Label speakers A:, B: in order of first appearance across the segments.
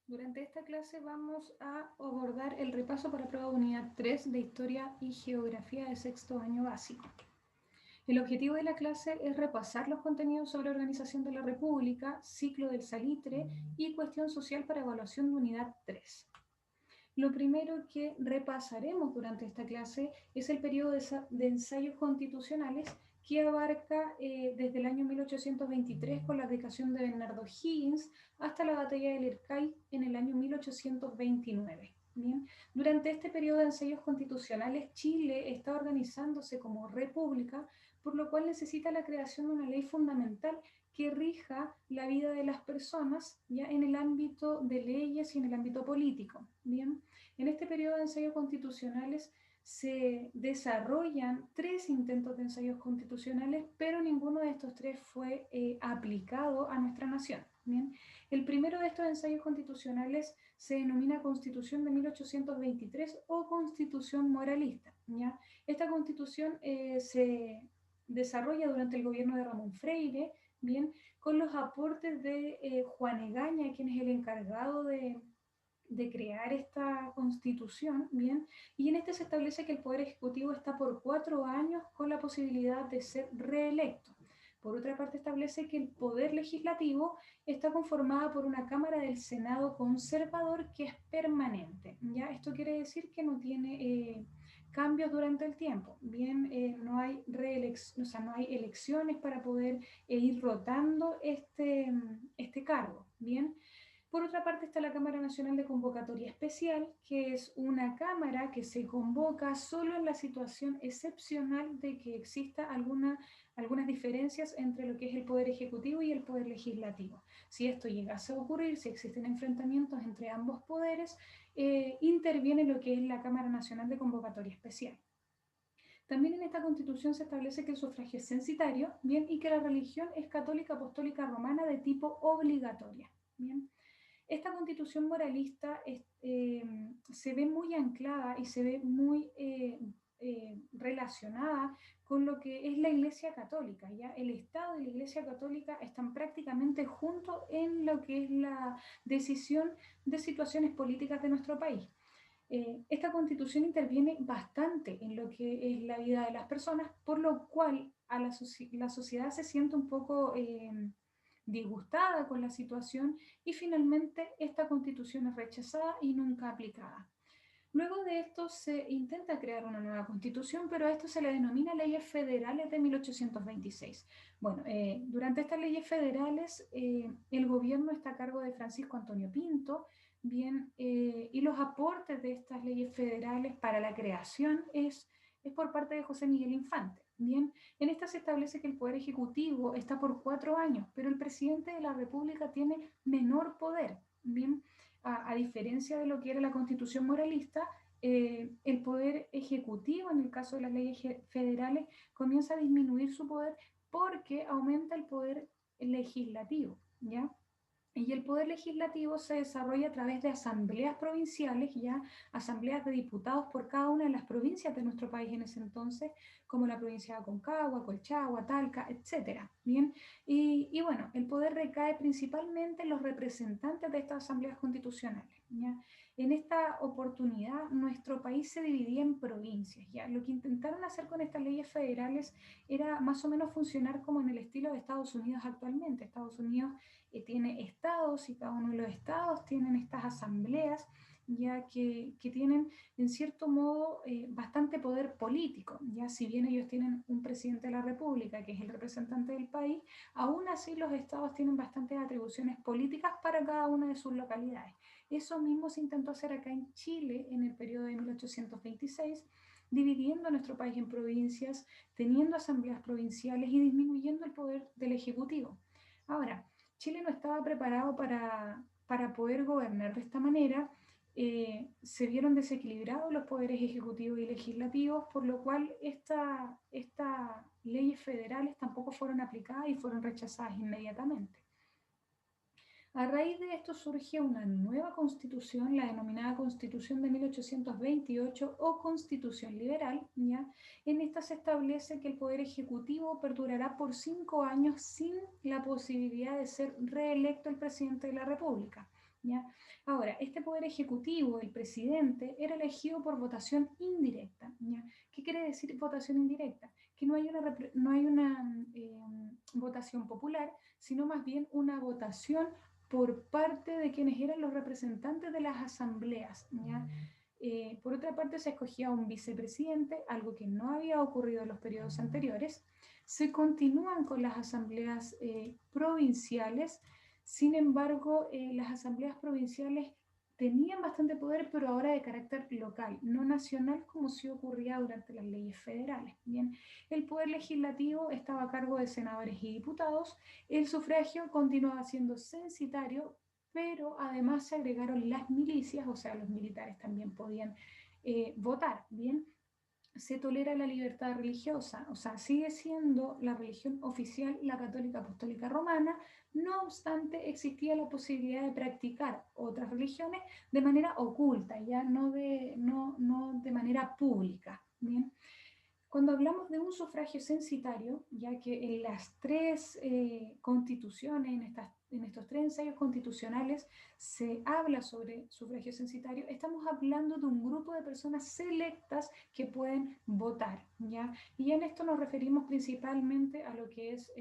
A: Durante esta clase vamos a abordar el repaso para prueba unidad 3 de Historia y Geografía de sexto año básico. El objetivo de la clase es repasar los contenidos sobre organización de la República, ciclo del salitre y cuestión social para evaluación de unidad 3. Lo primero que repasaremos durante esta clase es el periodo de ensayos constitucionales que abarca desde el año 1823 con la abdicación de Bernardo Higgins hasta la batalla del Ircay en el año 1829. Bien, durante este periodo de ensayos constitucionales, Chile está organizándose como república, por lo cual necesita la creación de una ley fundamental que rija la vida de las personas ya en el ámbito de leyes y en el ámbito político. Bien, en este periodo de ensayos constitucionales se desarrollan 3 intentos de ensayos constitucionales, pero ninguno de estos 3 fue aplicado a nuestra nación. Bien, el primero de estos ensayos constitucionales se denomina Constitución de 1823 o Constitución Moralista. ¿Ya? Esta constitución se desarrolla durante el gobierno de Ramón Freire, bien, con los aportes de Juan Egaña, quien es el encargado de crear esta constitución, bien, y en este se establece que el Poder Ejecutivo está por 4 años con la posibilidad de ser reelecto. Por otra parte, establece que el Poder Legislativo está conformada por una Cámara del Senado conservador que es permanente. ¿Ya? Esto quiere decir que no tiene cambios durante el tiempo. Bien, no hay o sea, no hay elecciones para poder ir rotando este cargo. Bien, por otra parte está la Cámara Nacional de Convocatoria Especial, que es una cámara que se convoca solo en la situación excepcional de que exista algunas diferencias entre lo que es el Poder Ejecutivo y el Poder Legislativo. Si esto llegase a ocurrir, si existen enfrentamientos entre ambos poderes, interviene lo que es la Cámara Nacional de Convocatoria Especial. También en esta constitución se establece que el sufragio es censitario, bien, y que la religión es católica apostólica romana de tipo obligatoria, bien. Esta constitución moralista se ve muy anclada y se ve muy relacionada con lo que es la Iglesia Católica. ¿Ya? El Estado y la Iglesia Católica están prácticamente juntos en lo que es la decisión de situaciones políticas de nuestro país. Esta constitución interviene bastante en lo que es la vida de las personas, por lo cual la sociedad se siente un poco disgustada con la situación y finalmente esta constitución es rechazada y nunca aplicada. Luego de esto se intenta crear una nueva constitución, pero a esto se le denomina leyes federales de 1826. Bueno, durante estas leyes federales el gobierno está a cargo de Francisco Antonio Pinto, bien, y los aportes de estas leyes federales para la creación es por parte de José Miguel Infante. Bien, en esta se establece que el Poder Ejecutivo está por 4 años, pero el presidente de la República tiene menor poder. Bien, a diferencia de lo que era la Constitución moralista, el poder ejecutivo, en el caso de las leyes federales, comienza a disminuir su poder porque aumenta el poder legislativo, ¿ya? Y el poder legislativo se desarrolla a través de asambleas provinciales, ya asambleas de diputados por cada una de las provincias de nuestro país en ese entonces, como la provincia de Aconcagua, Colchagua, Talca, etcétera. Bien, y bueno, el poder recae principalmente en los representantes de estas asambleas constitucionales. ¿Ya? En esta oportunidad, nuestro país se dividía en provincias. ¿Ya? Lo que intentaron hacer con estas leyes federales era más o menos funcionar como en el estilo de Estados Unidos actualmente. Estados Unidos tiene estados y cada uno de los estados tienen estas asambleas ya que tienen en cierto modo bastante poder político, ya si bien ellos tienen un presidente de la República que es el representante del país, aún así los estados tienen bastantes atribuciones políticas para cada una de sus localidades. Eso mismo se intentó hacer acá en Chile en el periodo de 1826, dividiendo a nuestro país en provincias, teniendo asambleas provinciales y disminuyendo el poder del Ejecutivo. Ahora, Chile no estaba preparado para poder gobernar de esta manera, se vieron desequilibrados los poderes ejecutivos y legislativos, por lo cual estas leyes federales tampoco fueron aplicadas y fueron rechazadas inmediatamente. A raíz de esto surge una nueva constitución, la denominada Constitución de 1828 o Constitución Liberal. ¿Ya? En esta se establece que el Poder Ejecutivo perdurará por 5 años sin la posibilidad de ser reelecto el presidente de la República. ¿ya? Ahora, este poder ejecutivo, el presidente, era elegido por votación indirecta, ¿ya? ¿Qué quiere decir votación indirecta? Que no hay una votación popular, sino más bien una votación por parte de quienes eran los representantes de las asambleas, ¿ya? Por otra parte, se escogía un vicepresidente, algo que no había ocurrido en los periodos anteriores. Se continúan con las asambleas provinciales. Sin embargo, las asambleas provinciales tenían bastante poder, pero ahora de carácter local, no nacional como sí ocurría durante las leyes federales. Bien, el poder legislativo estaba a cargo de senadores y diputados. El sufragio continuaba siendo censitario, pero además se agregaron las milicias, o sea, los militares también podían votar. Bien, se tolera la libertad religiosa, o sea, sigue siendo la religión oficial la católica apostólica romana. No obstante, existía la posibilidad de practicar otras religiones de manera oculta, ya no de manera pública. Bien, cuando hablamos de un sufragio censitario, ya que en las tres constituciones, en estos tres ensayos constitucionales, se habla sobre sufragio censitario, estamos hablando de un grupo de personas selectas que pueden votar, ¿ya? Y en esto nos referimos principalmente a lo que es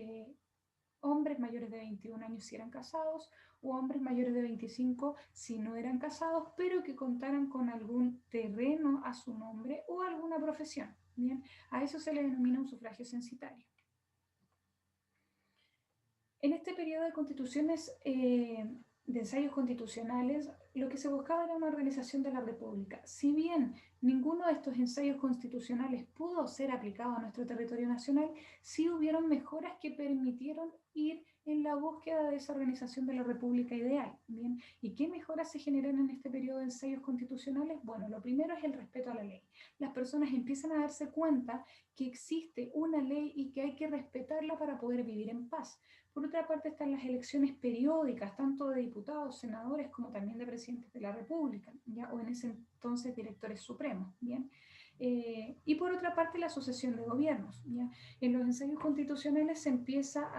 A: hombres mayores de 21 años si eran casados, o hombres mayores de 25 si no eran casados, pero que contaran con algún terreno a su nombre o alguna profesión. Bien, a eso se le denomina un sufragio censitario. En este periodo de constituciones, de ensayos constitucionales, lo que se buscaba era una organización de la República. Si bien ninguno de estos ensayos constitucionales pudo ser aplicado a nuestro territorio nacional, sí hubieron mejoras que permitieron ir en la búsqueda de esa organización de la República ideal. Bien, ¿y qué mejoras se generan en este periodo de ensayos constitucionales? Bueno, lo primero es el respeto a la ley. Las personas empiezan a darse cuenta que existe una ley y que hay que respetarla para poder vivir en paz. Por otra parte están las elecciones periódicas, tanto de diputados, senadores, como también de presidentes de la República, ¿ya? O en ese entonces directores supremos, ¿bien? Y por otra parte la sucesión de gobiernos, ¿ya? En los ensayos constitucionales se empieza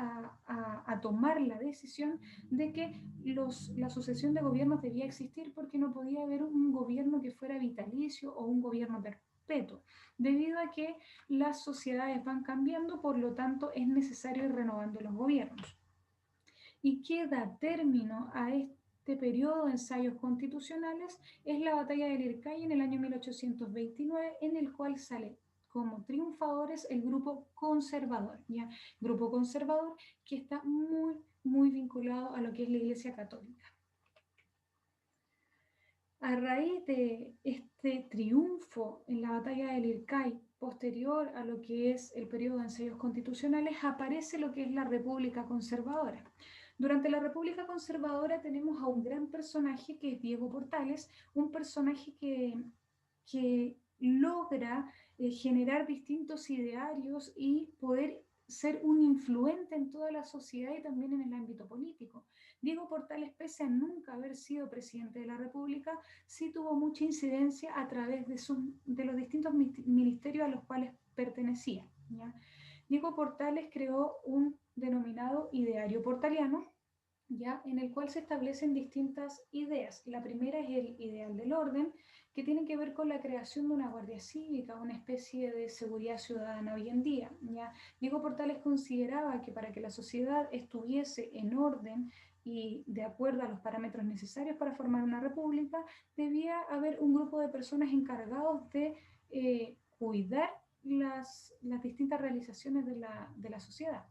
A: a tomar la decisión de que la sucesión de gobiernos debía existir porque no podía haber un gobierno que fuera vitalicio o un gobierno perpetuo, debido a que las sociedades van cambiando, por lo tanto es necesario ir renovando los gobiernos. Y que da término a este periodo de ensayos constitucionales es la batalla del Ircay en el año 1829, en el cual sale como triunfadores el grupo conservador, ¿ya? Grupo conservador que está muy vinculado a lo que es la Iglesia Católica. A raíz de este triunfo en la batalla del Ircay, posterior a lo que es el periodo de ensayos constitucionales, aparece lo que es la República Conservadora. Durante la República Conservadora tenemos a un gran personaje que es Diego Portales, un personaje que logra generar distintos idearios y poder ser un influente en toda la sociedad y también en el ámbito político. Diego Portales, pese a nunca haber sido presidente de la República, sí tuvo mucha incidencia a través de los distintos ministerios a los cuales pertenecía, ¿ya? Diego Portales creó un denominado ideario portaliano, ¿ya? En el cual se establecen distintas ideas. La primera es el ideal del orden, que tiene que ver con la creación de una guardia cívica, una especie de seguridad ciudadana hoy en día, ¿ya? Diego Portales consideraba que para que la sociedad estuviese en orden y de acuerdo a los parámetros necesarios para formar una república, debía haber un grupo de personas encargados de cuidar las distintas realizaciones de la sociedad.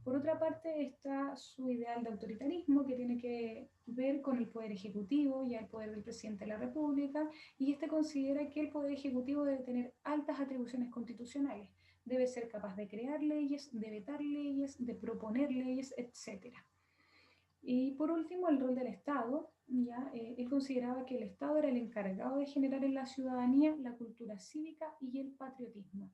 A: Por otra parte está su ideal de autoritarismo, que tiene que ver con el poder ejecutivo y el poder del presidente de la República, y este considera que el poder ejecutivo debe tener altas atribuciones constitucionales, debe ser capaz de crear leyes, de vetar leyes, de proponer leyes, etc. Y por último, el rol del Estado. ¿Ya? Él consideraba que el Estado era el encargado de generar en la ciudadanía la cultura cívica y el patriotismo.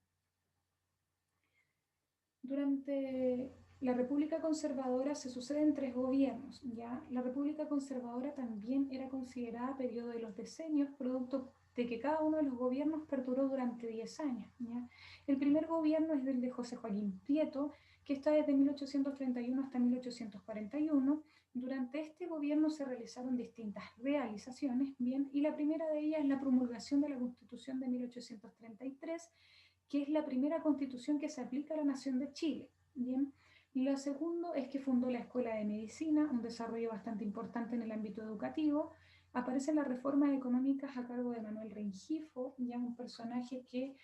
A: Durante la República Conservadora se suceden tres gobiernos, ¿ya? La República Conservadora también era considerada periodo de los decenios, producto de que cada uno de los gobiernos perduró durante 10 años, ¿ya? El primer gobierno es el de José Joaquín Prieto, que está desde 1831 hasta 1841, Durante este gobierno se realizaron distintas realizaciones, bien, y la primera de ellas es la promulgación de la Constitución de 1833, que es la primera constitución que se aplica a la nación de Chile, bien. Y lo segundo es que fundó la Escuela de Medicina, un desarrollo bastante importante en el ámbito educativo. Aparecen las reformas económicas a cargo de Manuel Rengifo, ya un personaje que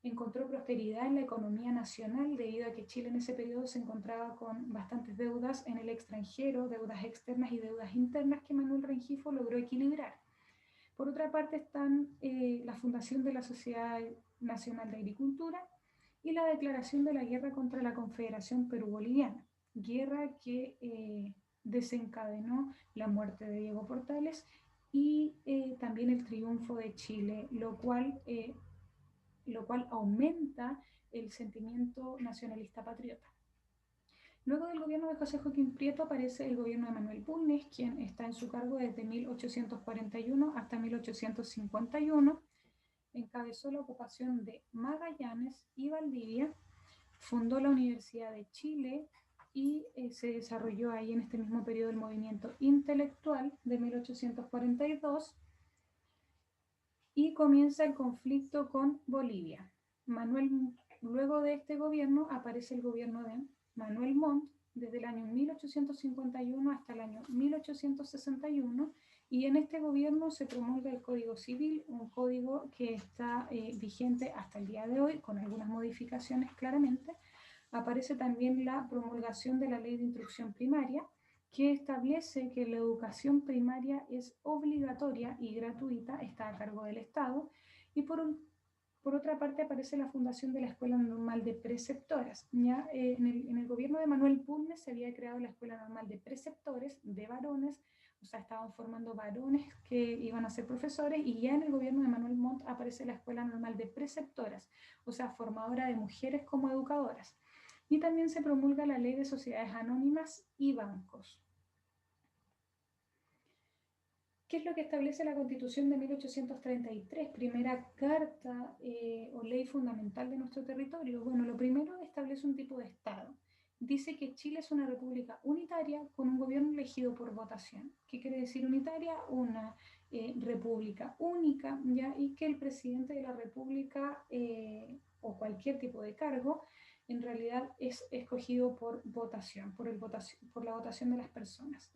A: encontró prosperidad en la economía nacional debido a que Chile en ese periodo se encontraba con bastantes deudas en el extranjero, deudas externas y deudas internas que Manuel Rengifo logró equilibrar. Por otra parte están la fundación de la Sociedad Nacional de Agricultura y la declaración de la guerra contra la Confederación Perú-Boliviana, guerra que desencadenó la muerte de Diego Portales y también el triunfo de Chile, lo cual aumenta el sentimiento nacionalista patriota. Luego del gobierno de José Joaquín Prieto aparece el gobierno de Manuel Bulnes, quien está en su cargo desde 1841 hasta 1851. Encabezó la ocupación de Magallanes y Valdivia, fundó la Universidad de Chile y se desarrolló ahí en este mismo periodo el movimiento intelectual de 1842 y comienza el conflicto con Bolivia. Luego de este gobierno aparece el gobierno de Manuel Montt desde el año 1851 hasta el año 1861 y en este gobierno se promulga el Código Civil, un código que está vigente hasta el día de hoy con algunas modificaciones claramente. Aparece también la promulgación de la Ley de Instrucción Primaria, que establece que la educación primaria es obligatoria y gratuita, está a cargo del Estado, y por otra parte aparece la fundación de la Escuela Normal de Preceptoras. ¿Ya? En el gobierno de Manuel Bulnes se había creado la Escuela Normal de Preceptores de varones, o sea, estaban formando varones que iban a ser profesores, y ya en el gobierno de Manuel Montt aparece la Escuela Normal de Preceptoras, o sea, formadora de mujeres como educadoras. Y también se promulga la Ley de Sociedades Anónimas y Bancos. ¿Qué es lo que establece la Constitución de 1833, primera carta o ley fundamental de nuestro territorio? Bueno, lo primero establece un tipo de Estado. Dice que Chile es una república unitaria con un gobierno elegido por votación. ¿Qué quiere decir unitaria? Una república única, ¿ya? Y que el presidente de la república o cualquier tipo de cargo en realidad es escogido por votación, por la votación de las personas.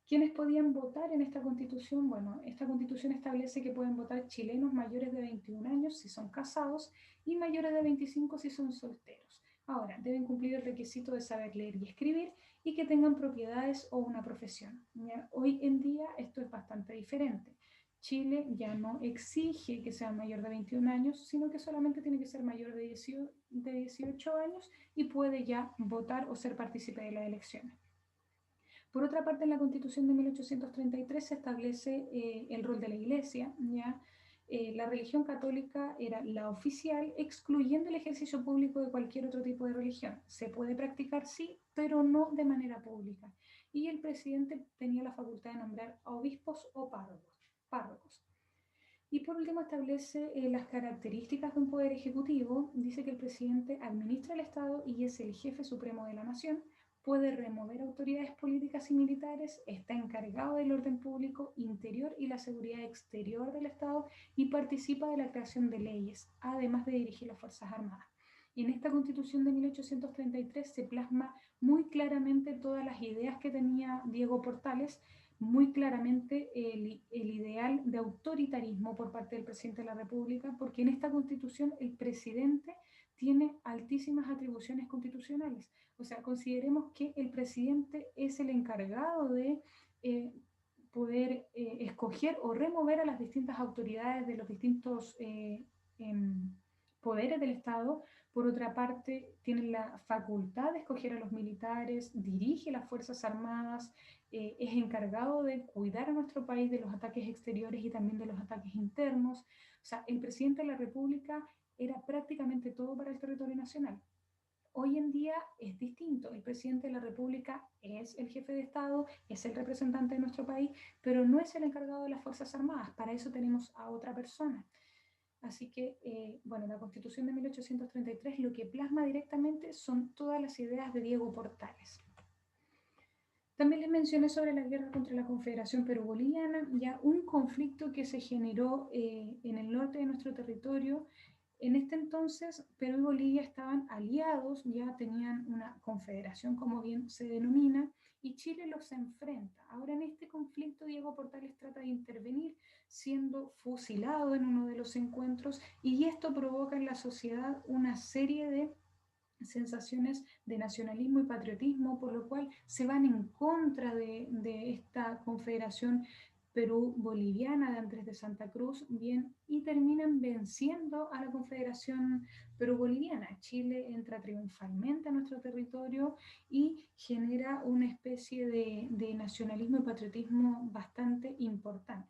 A: ¿Quiénes podían votar en esta constitución? Bueno, esta constitución establece que pueden votar chilenos mayores de 21 años si son casados y mayores de 25 si son solteros. Ahora, deben cumplir el requisito de saber leer y escribir y que tengan propiedades o una profesión. Hoy en día esto es bastante diferente. Chile ya no exige que sea mayor de 21 años, sino que solamente tiene que ser mayor de 18 años y puede ya votar o ser partícipe de las elecciones. Por otra parte, en la Constitución de 1833 se establece el rol de la Iglesia, ¿ya? La religión católica era la oficial, excluyendo el ejercicio público de cualquier otro tipo de religión. Se puede practicar, sí, pero no de manera pública. Y el presidente tenía la facultad de nombrar a obispos o párrocos. Y por último establece las características de un poder ejecutivo. Dice que el presidente administra el Estado y es el jefe supremo de la nación, puede remover autoridades políticas y militares, está encargado del orden público interior y la seguridad exterior del Estado y participa de la creación de leyes, además de dirigir las Fuerzas Armadas. Y en esta Constitución de 1833 se plasma muy claramente todas las ideas que tenía Diego Portales, muy claramente el ideal de autoritarismo por parte del presidente de la República, porque en esta Constitución el presidente tiene altísimas atribuciones constitucionales. O sea, consideremos que el presidente es el encargado de poder escoger o remover a las distintas autoridades de los distintos poderes del Estado. Por otra parte, tiene la facultad de escoger a los militares, dirige las Fuerzas Armadas, es encargado de cuidar a nuestro país de los ataques exteriores y también de los ataques internos. O sea, el presidente de la República era prácticamente todo para el territorio nacional. Hoy en día es distinto. El presidente de la República es el jefe de Estado, es el representante de nuestro país, pero no es el encargado de las Fuerzas Armadas. Para eso tenemos a otra persona. Así que, bueno, la Constitución de 1833 lo que plasma directamente son todas las ideas de Diego Portales. También les mencioné sobre la guerra contra la Confederación Perú-Boliviana, ya un conflicto que se generó en el norte de nuestro territorio. En este entonces, Perú y Bolivia estaban aliados, ya tenían una confederación, como bien se denomina, y Chile los enfrenta. Ahora en este conflicto, Diego Portales trata de intervenir, siendo fusilado en uno de los encuentros, y esto provoca en la sociedad una serie de sensaciones de nacionalismo y patriotismo, por lo cual se van en contra de esta confederación Perú-Boliviana de Andrés de Santa Cruz, bien, y terminan venciendo a la Confederación Perú-Boliviana. Chile entra triunfalmente a nuestro territorio y genera una especie de nacionalismo y patriotismo bastante importante.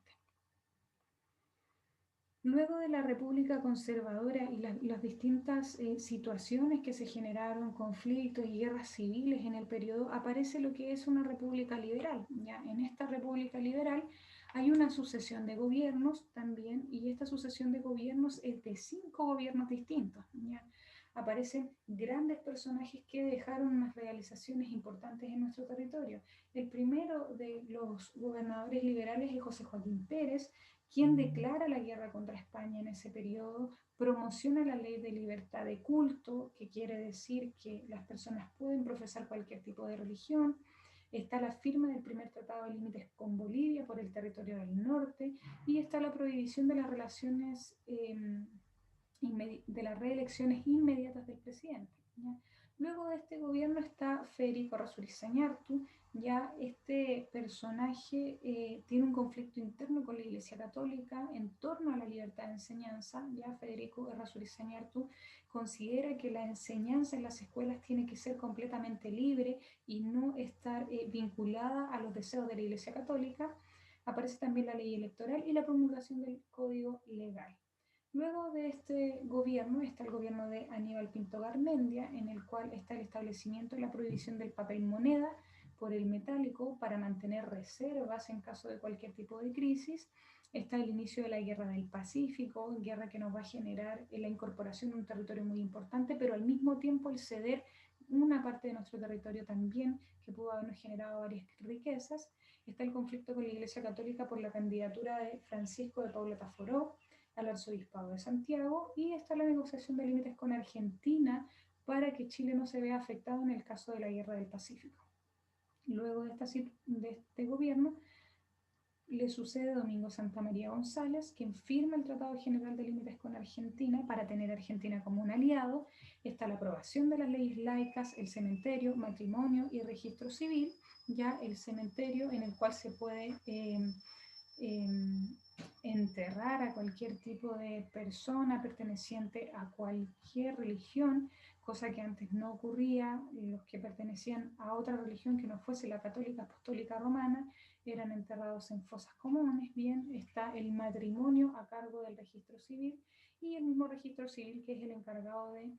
A: Luego de la República Conservadora y las distintas situaciones que se generaron, conflictos y guerras civiles en el periodo, aparece lo que es una república liberal. ¿Ya? En esta república liberal hay una sucesión de gobiernos también, y esta sucesión de gobiernos es de 5 gobiernos distintos. ¿Ya? Aparecen grandes personajes que dejaron unas realizaciones importantes en nuestro territorio. El primero de los gobernadores liberales es José Joaquín Pérez, quien declara la guerra contra España en ese periodo, promociona la ley de libertad de culto, que quiere decir que las personas pueden profesar cualquier tipo de religión. Está la firma del primer tratado de límites con Bolivia por el territorio del norte, y está la prohibición de las relaciones de las reelecciones inmediatas del presidente. ¿Ya? Luego de este gobierno está Federico Errázuriz Sañartu. Ya este personaje tiene un conflicto interno con la Iglesia Católica en torno a la libertad de enseñanza. Ya Federico Errázuriz Sañartu considera que la enseñanza en las escuelas tiene que ser completamente libre y no estar vinculada a los deseos de la Iglesia Católica. Aparece también la ley electoral y la promulgación del Código Legal. Luego de este gobierno está el gobierno de Aníbal Pinto Garmendia, en el cual está el establecimiento y la prohibición del papel moneda por el metálico para mantener reservas en caso de cualquier tipo de crisis. Está el inicio de la Guerra del Pacífico, guerra que nos va a generar la incorporación de un territorio muy importante, pero al mismo tiempo el ceder una parte de nuestro territorio también, que pudo habernos generado varias riquezas. Está el conflicto con la Iglesia Católica por la candidatura de Francisco de Paula Taforó al arzobispado de Santiago, y está la negociación de límites con Argentina para que Chile no se vea afectado en el caso de la Guerra del Pacífico. Luego de este gobierno le sucede Domingo Santa María González, quien firma el Tratado General de Límites con Argentina para tener a Argentina como un aliado. Está la aprobación de las leyes laicas, el cementerio, matrimonio y registro civil, ya el cementerio en el cual se puede enterrar a cualquier tipo de persona perteneciente a cualquier religión, cosa que antes no ocurría. Los que pertenecían a otra religión que no fuese la católica apostólica romana eran enterrados en fosas comunes. Bien, está el matrimonio a cargo del registro civil, y el mismo registro civil que es el encargado de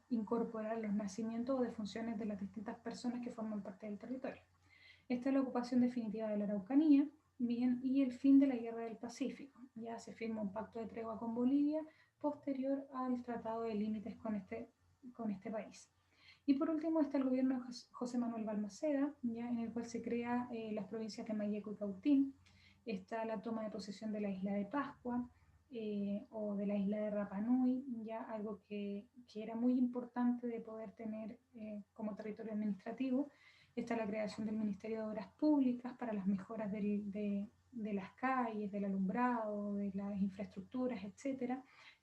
A: incorporar los nacimientos o defunciones de las distintas personas que forman parte del territorio. Esta es la ocupación definitiva de la Araucanía, bien, y el fin de la Guerra del Pacífico. Ya se firma un pacto de tregua con Bolivia posterior al Tratado de Límites con este país. Y por último está el gobierno de José Manuel Balmaceda, ya, en el cual se crea las provincias de Mayeco y Cautín. Está la toma de posesión de la isla de Pascua, o de la isla de Rapa Nui, ya algo que era muy importante de poder tener como territorio administrativo. Está la creación del Ministerio de Obras Públicas para las mejoras de las calles, del alumbrado, de las infraestructuras, etc.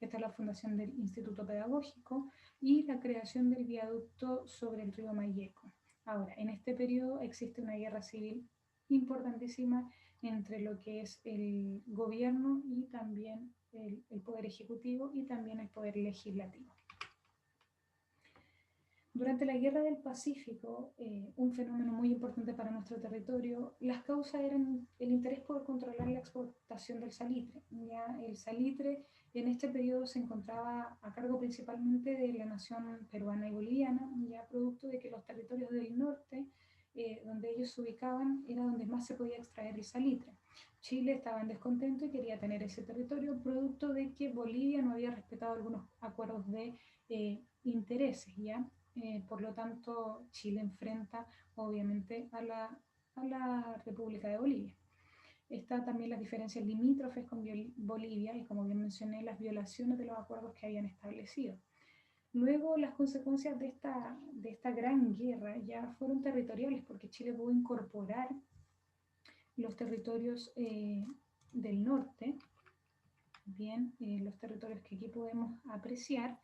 A: Está la fundación del Instituto Pedagógico y la creación del viaducto sobre el río Mayeco. Ahora, en este periodo existe una guerra civil importantísima entre lo que es el gobierno y también el poder ejecutivo y también el poder legislativo. Durante la Guerra del Pacífico, un fenómeno muy importante para nuestro territorio, las causas eran el interés por controlar la exportación del salitre. Ya el salitre en este periodo se encontraba a cargo principalmente de la nación peruana y boliviana, ya producto de que los territorios del norte, donde ellos se ubicaban, era donde más se podía extraer el salitre. Chile estaba en descontento y quería tener ese territorio, producto de que Bolivia no había respetado algunos acuerdos de intereses, ¿ya? Por lo tanto, Chile enfrenta obviamente a la República de Bolivia. Está también las diferencias limítrofes con Bolivia y, como bien mencioné, las violaciones de los acuerdos que habían establecido. Luego, las consecuencias de esta gran guerra ya fueron territoriales, porque Chile pudo incorporar los territorios del norte, bien, los territorios que aquí podemos apreciar,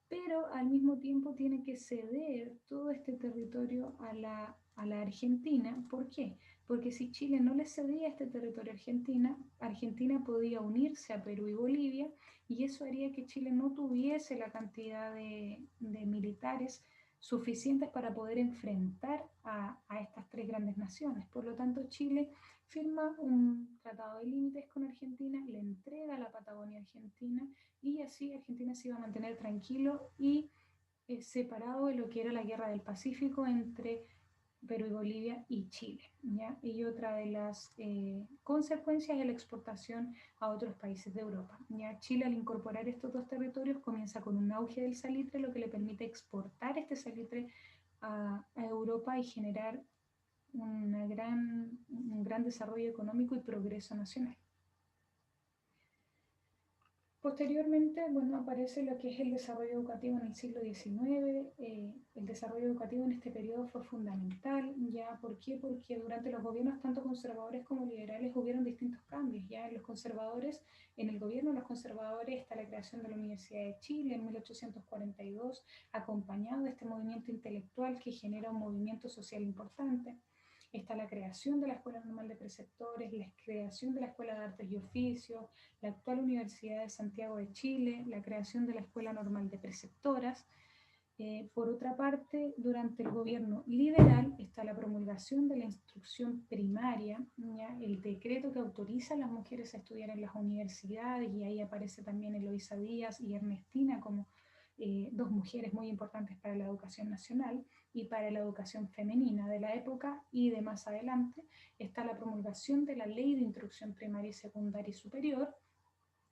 A: pero al mismo tiempo tiene que ceder todo este territorio a la Argentina. ¿Por qué? Porque si Chile no le cedía este territorio a Argentina, Argentina podía unirse a Perú y Bolivia, y eso haría que Chile no tuviese la cantidad de militares suficientes para poder enfrentar a estas tres grandes naciones. Por lo tanto, Chile firma un tratado de límites con Argentina, le entrega la Patagonia a Argentina, y así Argentina se iba a mantener tranquilo y separado de lo que era la guerra del Pacífico entre Perú y Bolivia y Chile, ¿ya? Y otra de las consecuencias es la exportación a otros países de Europa, ¿ya? Chile, al incorporar estos dos territorios, comienza con un auge del salitre, lo que le permite exportar este salitre a Europa y generar un gran desarrollo económico y progreso nacional. Posteriormente, bueno, aparece lo que es el desarrollo educativo en el siglo XIX. El desarrollo educativo en este periodo fue fundamental, ¿ya? ¿Por qué? Porque durante los gobiernos tanto conservadores como liberales hubieron distintos cambios, ¿ya? Los conservadores, en el gobierno de los conservadores está la creación de la Universidad de Chile en 1842, acompañado de este movimiento intelectual que genera un movimiento social importante. Está la creación de la Escuela Normal de Preceptores, la creación de la Escuela de Artes y Oficios, la actual Universidad de Santiago de Chile, la creación de la Escuela Normal de Preceptoras. Por otra parte, durante el gobierno liberal está la promulgación de la instrucción primaria, ¿ya? El decreto que autoriza a las mujeres a estudiar en las universidades, y ahí aparece también Eloísa Díaz y Ernestina como dos mujeres muy importantes para la educación nacional y para la educación femenina de la época y de más adelante. Está la promulgación de la Ley de Instrucción Primaria y Secundaria y Superior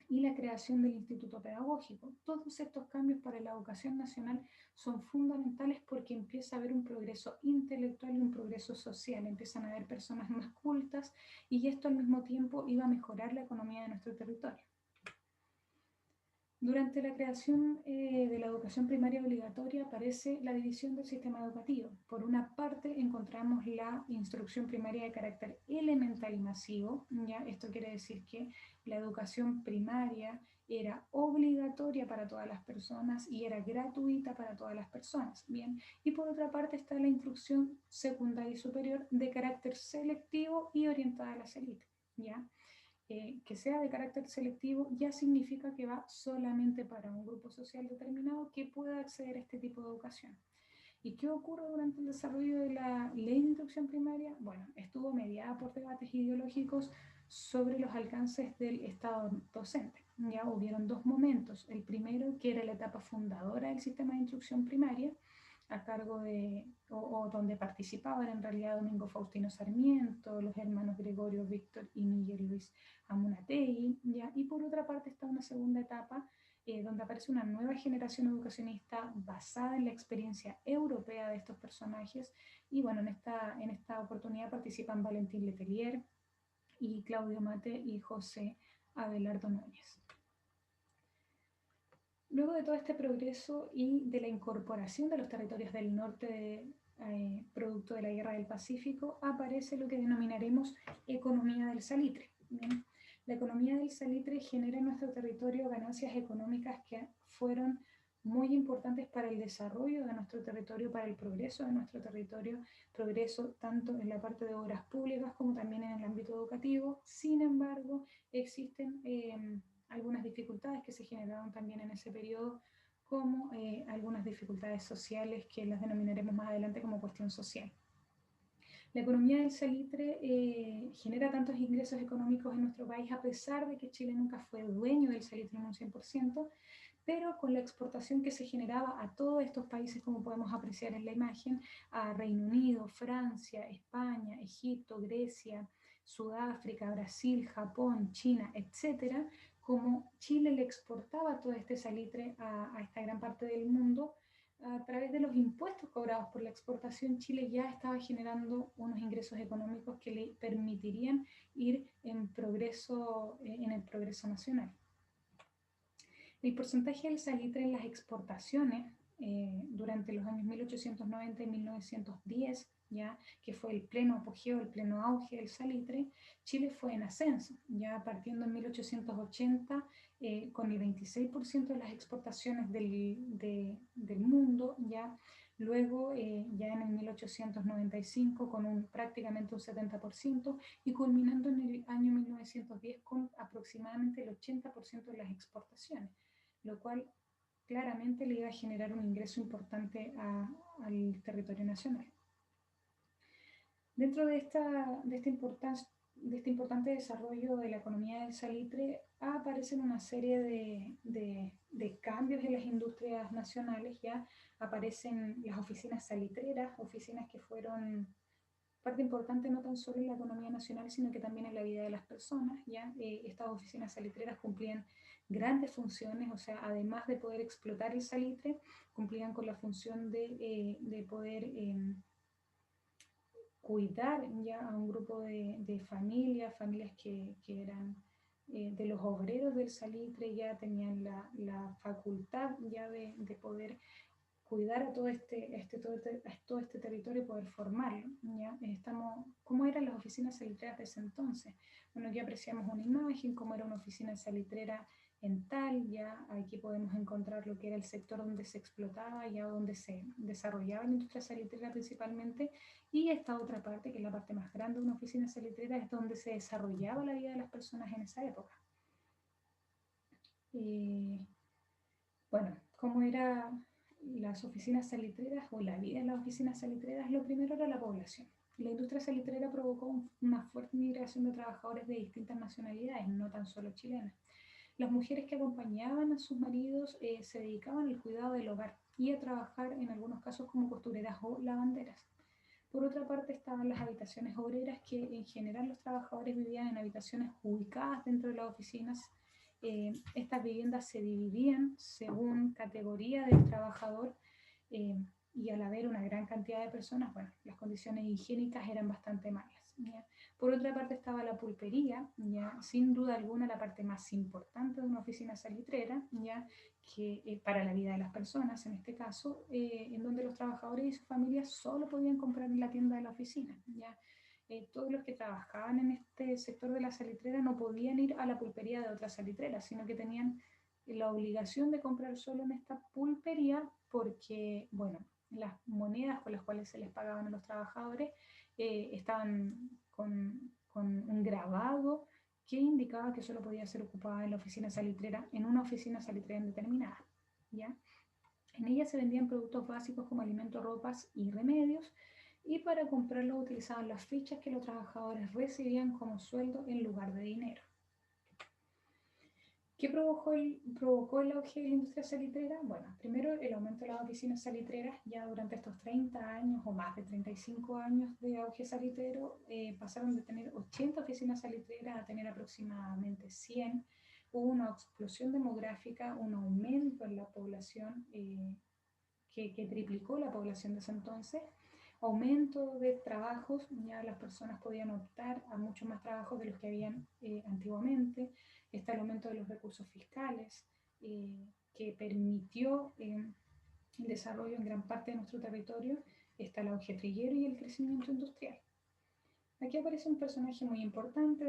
A: y la creación del Instituto Pedagógico. Todos estos cambios para la educación nacional son fundamentales porque empieza a haber un progreso intelectual y un progreso social. Empiezan a haber personas más cultas, y esto al mismo tiempo iba a mejorar la economía de nuestro territorio. Durante la creación de la educación primaria obligatoria aparece la división del sistema educativo. Por una parte encontramos la instrucción primaria de carácter elemental y masivo, ¿ya? Esto quiere decir que la educación primaria era obligatoria para todas las personas y era gratuita para todas las personas, ¿bien? Y por otra parte está la instrucción secundaria y superior de carácter selectivo y orientada a las élites, ¿ya? Que sea de carácter selectivo ya significa que va solamente para un grupo social determinado que pueda acceder a este tipo de educación. ¿Y qué ocurre durante el desarrollo de la ley de instrucción primaria? Bueno, estuvo mediada por debates ideológicos sobre los alcances del Estado docente. Ya hubieron dos momentos. El primero, que era la etapa fundadora del sistema de instrucción primaria, a cargo de, o donde participaban en realidad Domingo Faustino Sarmiento, los hermanos Gregorio Víctor y Miguel Luis Amunategui, ¿ya? Y por otra parte está una segunda etapa donde aparece una nueva generación educacionista basada en la experiencia europea de estos personajes. Y bueno, en esta oportunidad participan Valentín Letelier y Claudio Mate y José Abelardo Núñez. Luego de todo este progreso y de la incorporación de los territorios del norte producto de la Guerra del Pacífico, aparece lo que denominaremos economía del salitre. ¿Bien? La economía del salitre genera en nuestro territorio ganancias económicas que fueron muy importantes para el desarrollo de nuestro territorio, para el progreso de nuestro territorio, progreso tanto en la parte de obras públicas como también en el ámbito educativo. Sin embargo, existen algunas dificultades que se generaron también en ese periodo, como algunas dificultades sociales que las denominaremos más adelante como cuestión social. La economía del salitre genera tantos ingresos económicos en nuestro país, a pesar de que Chile nunca fue dueño del salitre en un 100%, pero con la exportación que se generaba a todos estos países, como podemos apreciar en la imagen, a Reino Unido, Francia, España, Egipto, Grecia, Sudáfrica, Brasil, Japón, China, etcétera, como Chile le exportaba todo este salitre a esta gran parte del mundo, a través de los impuestos cobrados por la exportación, Chile ya estaba generando unos ingresos económicos que le permitirían ir en progreso, en el progreso nacional. El porcentaje del salitre en las exportaciones durante los años 1890 y 1910, ya que fue el pleno apogeo, el pleno auge del salitre, Chile fue en ascenso, ya partiendo en 1880 con el 26% de las exportaciones del mundo, ya luego ya en el 1895 con prácticamente un 70% y culminando en el año 1910 con aproximadamente el 80% de las exportaciones, lo cual claramente le iba a generar un ingreso importante al territorio nacional. Dentro de este importante desarrollo de la economía del salitre aparecen una serie de cambios en las industrias nacionales, ya aparecen las oficinas salitreras, oficinas que fueron parte importante no tan solo en la economía nacional, sino que también en la vida de las personas, ¿ya? Estas oficinas salitreras cumplían grandes funciones, o sea, además de poder explotar el salitre, cumplían con la función de poder cuidar ya a un grupo de familias que eran de los obreros del salitre, ya tenían la facultad ya de poder cuidar a todo este territorio y poder formarlo. ¿Ya? ¿Cómo eran las oficinas salitreras de ese entonces? Bueno, aquí apreciamos una imagen, cómo era una oficina salitrera en tal, ya aquí podemos encontrar lo que era el sector donde se explotaba, ya donde se desarrollaba la industria salitrera principalmente, y esta otra parte, que es la parte más grande de una oficina salitrera, es donde se desarrollaba la vida de las personas en esa época. Bueno, ¿cómo eran las oficinas salitreras o la vida en las oficinas salitreras? Lo primero era la población. La industria salitrera provocó una fuerte migración de trabajadores de distintas nacionalidades, no tan solo chilenas. Las mujeres que acompañaban a sus maridos se dedicaban al cuidado del hogar y a trabajar en algunos casos como costureras o lavanderas. Por otra parte estaban las habitaciones obreras, que en general los trabajadores vivían en habitaciones ubicadas dentro de las oficinas. Estas viviendas se dividían según categoría del trabajador y al haber una gran cantidad de personas, bueno, las condiciones higiénicas eran bastante malas. ¿Ya? Por otra parte estaba la pulpería, ¿ya? Sin duda alguna la parte más importante de una oficina salitrera, ¿ya? Que para la vida de las personas en este caso, en donde los trabajadores y sus familias solo podían comprar en la tienda de la oficina. ¿Ya? Todos los que trabajaban en este sector de la salitrera no podían ir a la pulpería de otra salitrera, sino que tenían la obligación de comprar solo en esta pulpería porque, bueno, las monedas con las cuales se les pagaban a los trabajadores estaban con un grabado que indicaba que solo podía ser ocupada en la oficina salitrera, en una oficina salitrera indeterminada, ¿ya? En ella se vendían productos básicos como alimentos, ropas y remedios, y para comprarlos utilizaban las fichas que los trabajadores recibían como sueldo en lugar de dinero. ¿Qué provocó el auge de la industria salitrera? Bueno, primero el aumento de las oficinas salitreras. Ya durante estos 30 años o más de 35 años de auge salitrero, pasaron de tener 80 oficinas salitreras a tener aproximadamente 100. Hubo una explosión demográfica, un aumento en la población que triplicó la población de ese entonces. Aumento de trabajos, ya las personas podían optar a muchos más trabajos de los que habían antiguamente. Está el aumento de los recursos fiscales, que permitió el desarrollo en gran parte de nuestro territorio. Está el auge triguero y el crecimiento industrial. Aquí aparece un personaje muy importante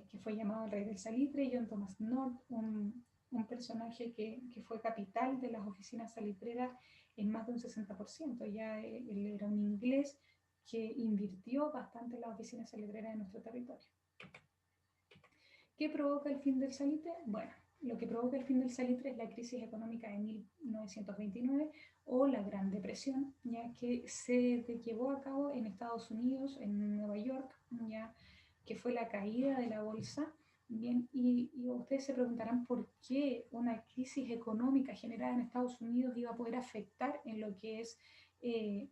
A: que fue llamado el Rey del Salitre, John Thomas North, un personaje que fue capital de las oficinas salitreras en más de un 60%. Ya él era un inglés que invirtió bastante en las oficinas salitreras de nuestro territorio. ¿Qué provoca el fin del salitre? Bueno, lo que provoca el fin del salitre es la crisis económica de 1929 o la Gran Depresión, ya que se llevó a cabo en Estados Unidos, en Nueva York, ya que fue la caída de la bolsa. Bien, y ustedes se preguntarán por qué una crisis económica generada en Estados Unidos iba a poder afectar en lo que es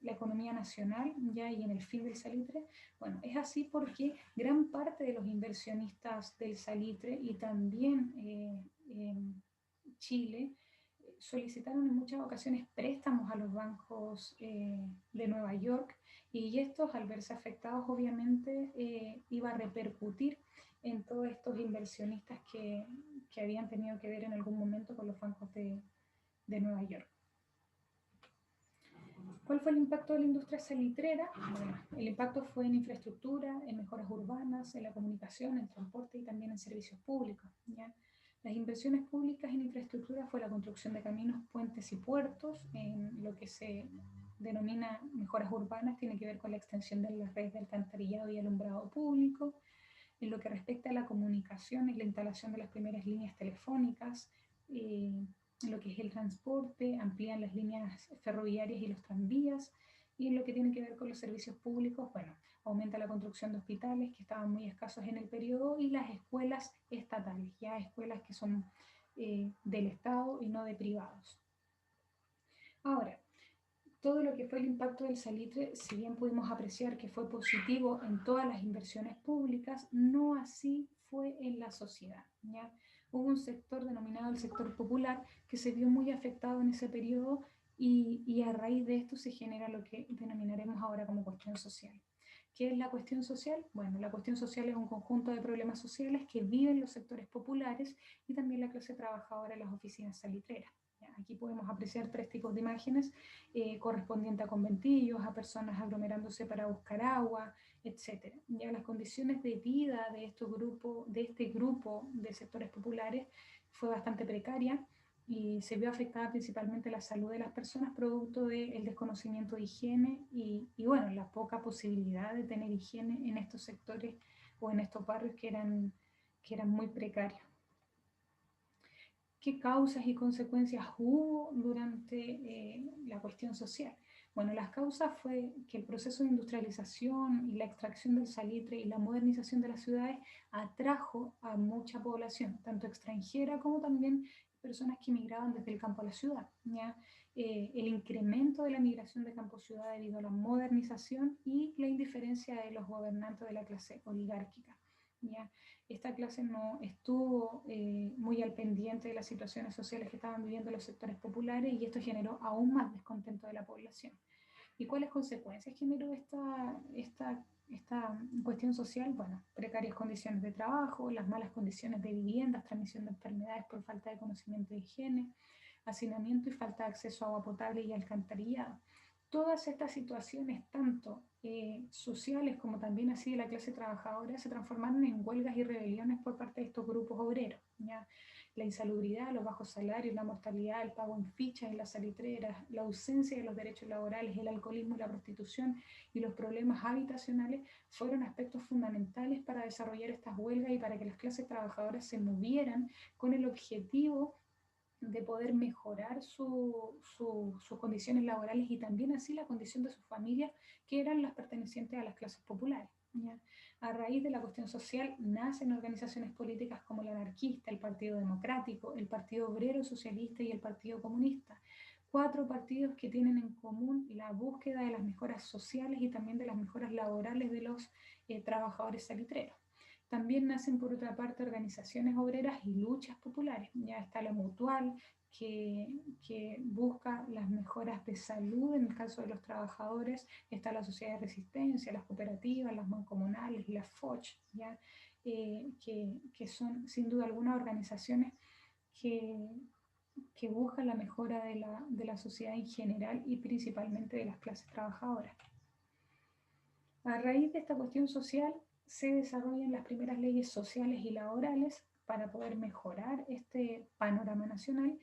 A: la economía nacional, ya, y en el fin del salitre. Bueno, es así porque gran parte de los inversionistas del salitre y también en Chile solicitaron en muchas ocasiones préstamos a los bancos de Nueva York, y estos, al verse afectados, obviamente iba a repercutir en todos estos inversionistas que habían tenido que ver en algún momento con los bancos de Nueva York. ¿Cuál fue el impacto de la industria salitrera? Bueno, el impacto fue en infraestructura, en mejoras urbanas, en la comunicación, en transporte y también en servicios públicos, ¿ya? Las inversiones públicas en infraestructura fue la construcción de caminos, puentes y puertos. En lo que se denomina mejoras urbanas tiene que ver con la extensión de las redes de alcantarillado y alumbrado público. En lo que respecta a la comunicación, es la instalación de las primeras líneas telefónicas. En lo que es el transporte, amplían las líneas ferroviarias y los tranvías. Y en lo que tiene que ver con los servicios públicos, bueno, aumenta la construcción de hospitales que estaban muy escasos en el periodo, y las escuelas estatales, ya escuelas que son del Estado y no de privados. Ahora, todo lo que fue el impacto del salitre, si bien pudimos apreciar que fue positivo en todas las inversiones públicas, no así fue en la sociedad, ¿ya? Hubo un sector denominado el sector popular que se vio muy afectado en ese periodo, y a raíz de esto se genera lo que denominaremos ahora como cuestión social. ¿Qué es la cuestión social? Bueno, la cuestión social es un conjunto de problemas sociales que viven los sectores populares y también la clase trabajadora en las oficinas salitreras. Aquí podemos apreciar 3 tipos de imágenes correspondientes a conventillos, a personas aglomerándose para buscar agua, etc. Ya las condiciones de vida de este grupo de sectores populares fue bastante precaria, y se vio afectada principalmente la salud de las personas producto del desconocimiento de higiene y bueno, la poca posibilidad de tener higiene en estos sectores o en estos barrios que eran muy precarios. ¿Qué causas y consecuencias hubo durante la cuestión social? Bueno, las causas fue que el proceso de industrialización y la extracción del salitre y la modernización de las ciudades atrajo a mucha población, tanto extranjera como también personas que migraban desde el campo a la ciudad, ¿ya? El incremento de la migración de campo a ciudad debido a la modernización y la indiferencia de los gobernantes de la clase oligárquica, ¿ya? Esta clase no estuvo muy al pendiente de las situaciones sociales que estaban viviendo los sectores populares, y esto generó aún más descontento de la población. ¿Y cuáles consecuencias generó esta cuestión social? Bueno, precarias condiciones de trabajo, las malas condiciones de viviendas, transmisión de enfermedades por falta de conocimiento de higiene, hacinamiento y falta de acceso a agua potable y alcantarillado. Todas estas situaciones, tanto sociales como también así de la clase trabajadora, se transformaron en huelgas y rebeliones por parte de estos grupos obreros, ¿ya? La insalubridad, los bajos salarios, la mortalidad, el pago en fichas en las salitreras, la ausencia de los derechos laborales, el alcoholismo y la prostitución y los problemas habitacionales fueron aspectos fundamentales para desarrollar estas huelgas y para que las clases trabajadoras se movieran con el objetivo de poder mejorar sus condiciones laborales y también así la condición de sus familias, que eran las pertenecientes a las clases populares, ¿ya? A raíz de la cuestión social nacen organizaciones políticas como el anarquista, el Partido Democrático, el Partido Obrero Socialista y el Partido Comunista. 4 partidos que tienen en común la búsqueda de las mejoras sociales y también de las mejoras laborales de los trabajadores salitreros. También nacen, por otra parte, organizaciones obreras y luchas populares. Ya está la Mutual, que busca las mejoras de salud en el caso de los trabajadores. Está la Sociedad de Resistencia, las cooperativas, las mancomunales, la FOCH, ¿ya? Que son sin duda algunas organizaciones que buscan la mejora de la sociedad en general y principalmente de las clases trabajadoras. A raíz de esta cuestión social se desarrollan las primeras leyes sociales y laborales para poder mejorar este panorama nacional.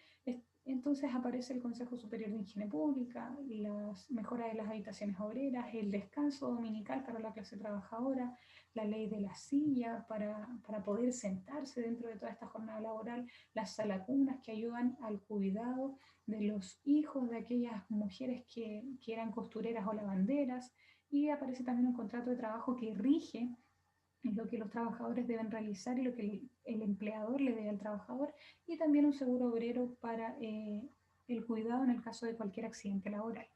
A: Entonces aparece el Consejo Superior de Higiene Pública, las mejoras de las habitaciones obreras, el descanso dominical para la clase trabajadora, la ley de la silla para poder sentarse dentro de toda esta jornada laboral, las salacunas que ayudan al cuidado de los hijos de aquellas mujeres que eran costureras o lavanderas, y aparece también un contrato de trabajo que rige lo que los trabajadores deben realizar y lo que el empleador le debe al trabajador, y también un seguro obrero para el cuidado en el caso de cualquier accidente laboral.